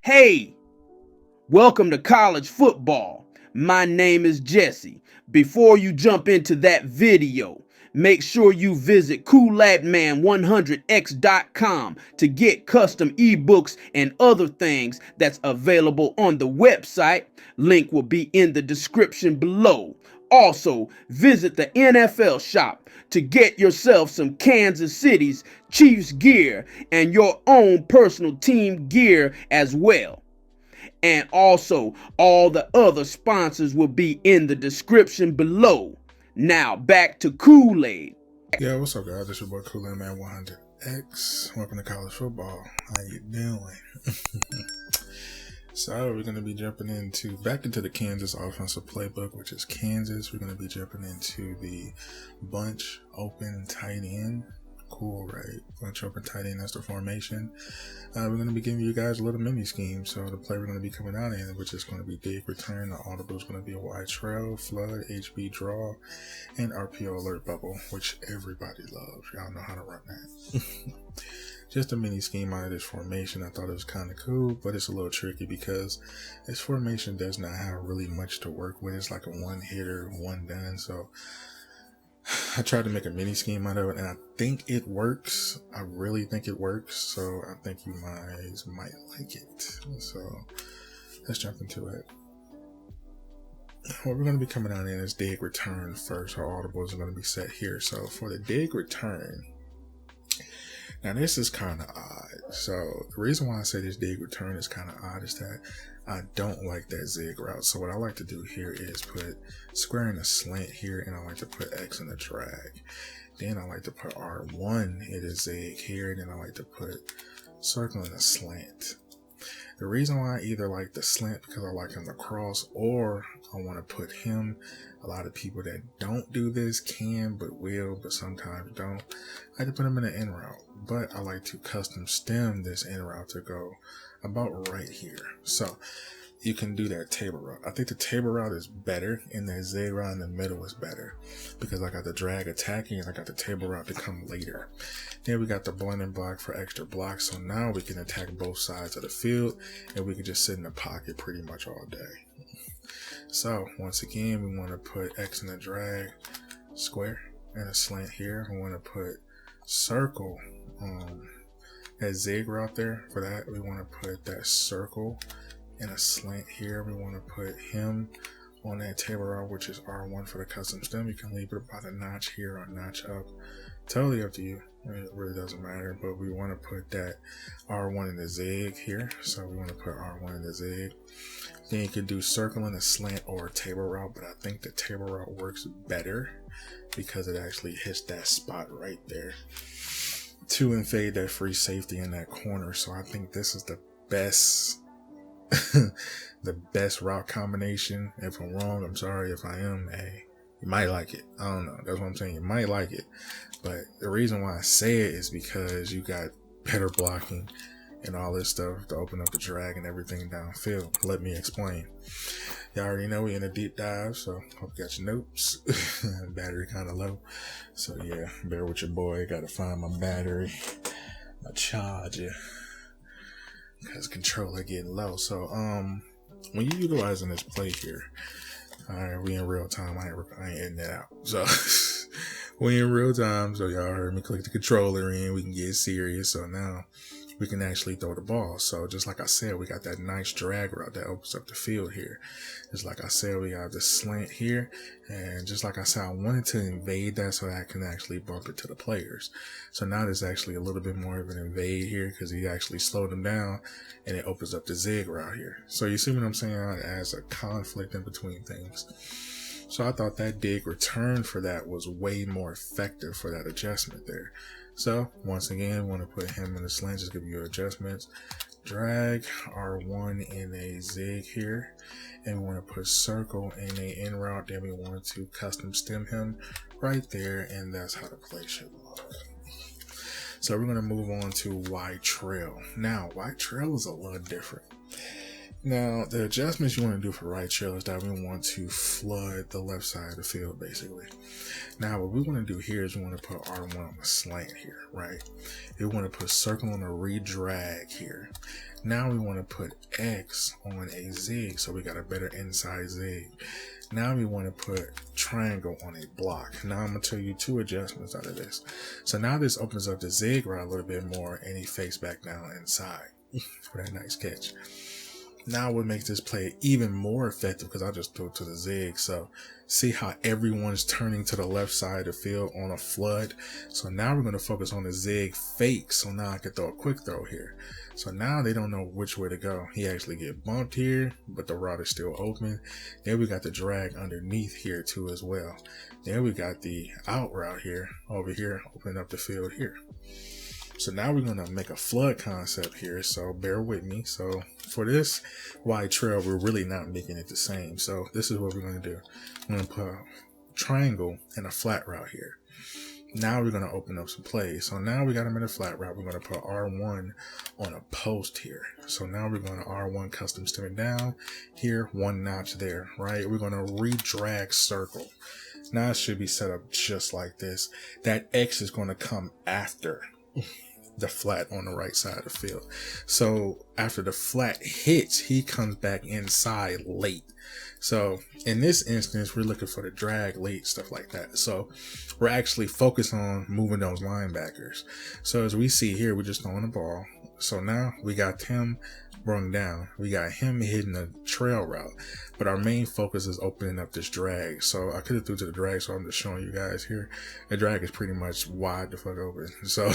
Hey, welcome to college football. My name is Jesse. Before you jump into that video, make sure you visit coolatman100x.com to get custom ebooks and other things that's available on the website. Link will be in the description below. Also, visit the NFLShop to get yourself some Kansas City's Chiefs gear and your own personal team gear as well. And also, all the other sponsors will be in the description below. Now, back to Kool-Aid. Yeah, what's up, guys? It's your boy Kool-Aid-Man100X. Welcome to college football. How you doing? So we're going to be jumping back into the Kansas offensive playbook, which is Kansas. We're going to be jumping into the bunch open tight end. Cool, right? Bunch open tight end, that's the formation. We're going to be giving you guys a little mini scheme. So the play we're going to be coming out in, which is going to be dig return. The audible is going to be a wide trail, flood, HB draw, and RPO alert bubble, which everybody loves. Y'all know how to run that. Just a mini scheme out of this formation. I thought it was kind of cool, but it's a little tricky because this formation does not have really much to work with. It's like a one hitter, one done. So I tried to make a mini scheme out of it, and I think it works. I really think it works. So I think you guys might like it. So let's jump into it. What we're going to be coming out in is dig return first. Our audibles are going to be set here. So for the dig return, now this is kind of odd. So the reason why I say this dig return is kind of odd is that I don't like that zig route. So what I like to do here is put square in a slant here, and I like to put X in a drag. Then I like to put R1 in a zig here, and then I like to put circle in a slant. The reason why I either like the slant because I like him to cross, or I want to put him. A lot of people that don't do this can, but will, but sometimes don't. I like to put him in an in route, but I like to custom stem this in route to go about right here. So you can do that table route. I think the table route is better, and that zig route in the middle is better because I got the drag attacking and I got the table route to come later. Then we got the blending block for extra blocks. So now we can attack both sides of the field, and we can just sit in the pocket pretty much all day. So once again, we want to put X in the drag, square, and a slant here. We want to put circle, that zig route there. For that, we want to put that circle and a slant here. We want to put him on that table route, which is R1 for the custom stem. You can leave it about a notch here or notch up. Totally up to you. It really doesn't matter, but we want to put that R1 in the zig here. So we want to put R1 in the zig. Then you can do circle and a slant or a table route, but I think the table route works better because it actually hits that spot right there to invade that free safety in that corner. So I think this is the best the best route combination. If I'm wrong, I'm sorry. If I am, hey, you might like it. I don't know. That's what I'm saying. You might like it. But the reason why I say it is because you got better blocking and all this stuff to open up the drag and everything downfield. Let me explain. Y'all already know we in a deep dive, so hope you got your notes. Battery kind of low. So yeah, bear with your boy. Got to find my battery, my charger, because controller getting low. So when you utilizing this play here, all right, we in real time. I ain't editing that out. So we in real time. So y'all heard me click the controller in. We can get serious. So now we can actually throw the ball. So just like I said, we got that nice drag route that opens up the field here. Just like I said, we got the slant here. And just like I said, I wanted to invade that so that I can actually bump it to the players. So now there's actually a little bit more of an invade here because he actually slowed them down and it opens up the zig route here. So you see what I'm saying? As a conflict in between things. So I thought that dig return for that was way more effective for that adjustment there. So once again, want to put him in the slant, just give you adjustments. Drag R1 in a zig here, and we want to put circle in a in route. Then we want to custom stem him right there, and that's how the play should look. So we're going to move on to wide trail. Now, wide trail is a lot different. Now, the adjustments you want to do for right trail is that we want to flood the left side of the field, basically. Now, what we want to do here is we want to put R1 on the slant here, right? We want to put circle on a redrag here. Now we want to put X on a zig, so we got a better inside zig. Now we want to put triangle on a block. Now I'm going to tell you 2 adjustments out of this. So now this opens up the zig route a little bit more, and he fakes back down inside for that nice catch. Now what makes this play even more effective, because I just threw it to the zig. So see how everyone's turning to the left side of the field on a flood. So now we're going to focus on the zig fake. So now I can throw a quick throw here. So now they don't know which way to go. He actually get bumped here, but the route is still open. Then we got the drag underneath here too as well. Then we got the out route here, over here, opening up the field here. So now we're going to make a flood concept here, so bear with me. So for this wide trail, we're really not making it the same. So this is what we're going to do. I'm going to put a triangle and a flat route here. Now we're going to open up some plays. So now we got them in a flat route. We're going to put R1 on a post here. So now we're going to R1 custom stem it down here, 1 notch there, right? We're going to redrag circle. Now it should be set up just like this. That X is going to come after the flat on the right side of the field. So after the flat hits, he comes back inside late. So in this instance, we're looking for the drag late, stuff like that. So we're actually focused on moving those linebackers. So as we see here, we're just throwing the ball. So now we got him brung down. We got him hitting the trail route, but our main focus is opening up this drag. So I could have threw to the drag, so I'm just showing you guys here. The drag is pretty much wide the fuck open. So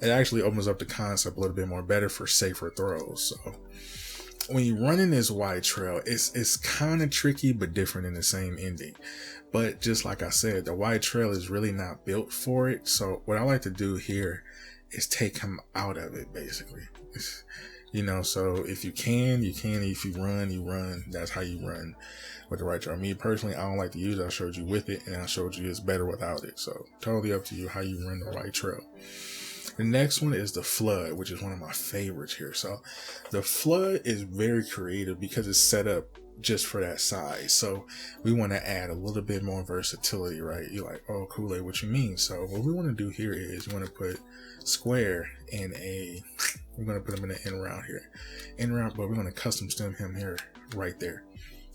it actually opens up the concept a little bit more better for safer throws. So when you're running this wide trail, it's kind of tricky, but different in the same ending. But just like I said, the wide trail is really not built for it. So what I like to do here is take him out of it, basically. You know, so if you can, you can. If you run, you run. That's how you run with the right trail. Me personally, I don't like to use it. I showed you with it, and I showed you it's better without it. So totally up to you how you run the right trail. The next one is the flood, which is one of my favorites here. So the flood is very creative because it's set up just for that size. So we want to add a little bit more versatility, right? You're like, oh, Kool-Aid, what you mean? So what we want to do here is we want to put square in we're going to put him in an in route here. In route, but we're going to custom stem him here, right there.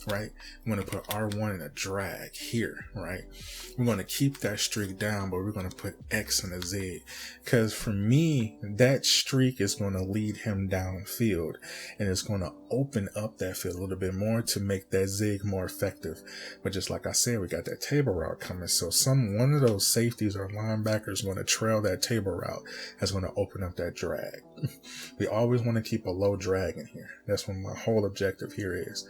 Right? I'm going to put R1 in a drag here, right? We're going to keep that streak down, but we're going to put X in a Z. Because for me, that streak is going to lead him downfield, and it's going to open up that field a little bit more to make that zig more effective. But just like I said, we got that table route coming. So one of those safeties or linebackers is going to trail that table route. That's going to open up that drag. We always want to keep a low drag in here. That's what my whole objective here is.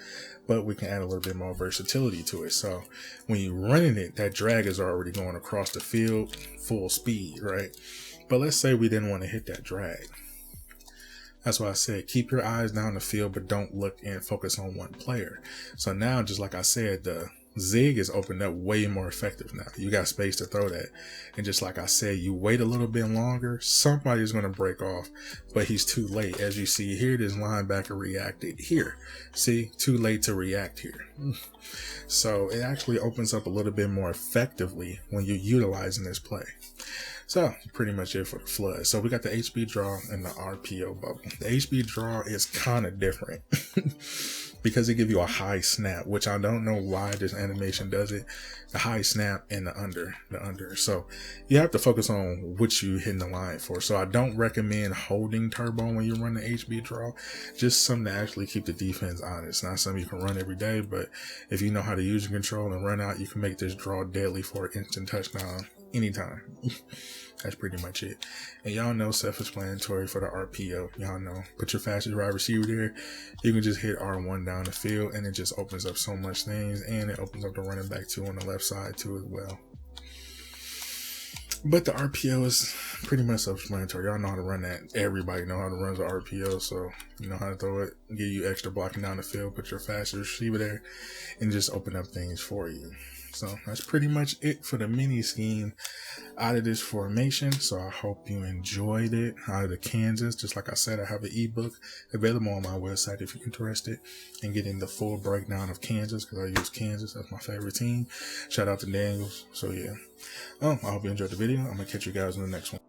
But we can add a little bit more versatility to it. So when you're running it, that drag is already going across the field full speed, right? But let's say we didn't want to hit that drag. That's why I said keep your eyes down the field, but don't look and focus on one player. So now, just like I said, the zig is opened up way more effective now. You got space to throw that. And just like I said, you wait a little bit longer, somebody's going to break off, but he's too late. As you see here, this linebacker reacted here. See, too late to react here. So it actually opens up a little bit more effectively when you're utilizing this play. So pretty much it for the flood. So we got the HB draw and the RPO bubble. The HB draw is kind of different because it gives you a high snap, which I don't know why this animation does it. The high snap and the under. So you have to focus on what you hitting the line for. So I don't recommend holding turbo when you run the HB draw. Just something to actually keep the defense honest. Not something you can run every day, but if you know how to use your control and run out, you can make this draw deadly for an instant touchdown anytime. That's pretty much it. And y'all know self-explanatory for the RPO. Y'all know, put your fastest wide receiver there. You can just hit R1 down the field, and it just opens up so much things, and it opens up the running back too on the left side too as well. But the RPO is pretty much self-explanatory. Y'all know how to run that. Everybody know how to run the RPO, so you know how to throw it, give you extra blocking down the field, put your fastest receiver there, and just open up things for you. So that's pretty much it for the mini scheme out of this formation. So I hope you enjoyed it out of the Kansas. Just like I said, I have an ebook available on my website if you're interested in getting the full breakdown of Kansas, because I use Kansas as my favorite team. Shout out to Daniels. So yeah, I hope you enjoyed the video. I'm gonna catch you guys in the next one.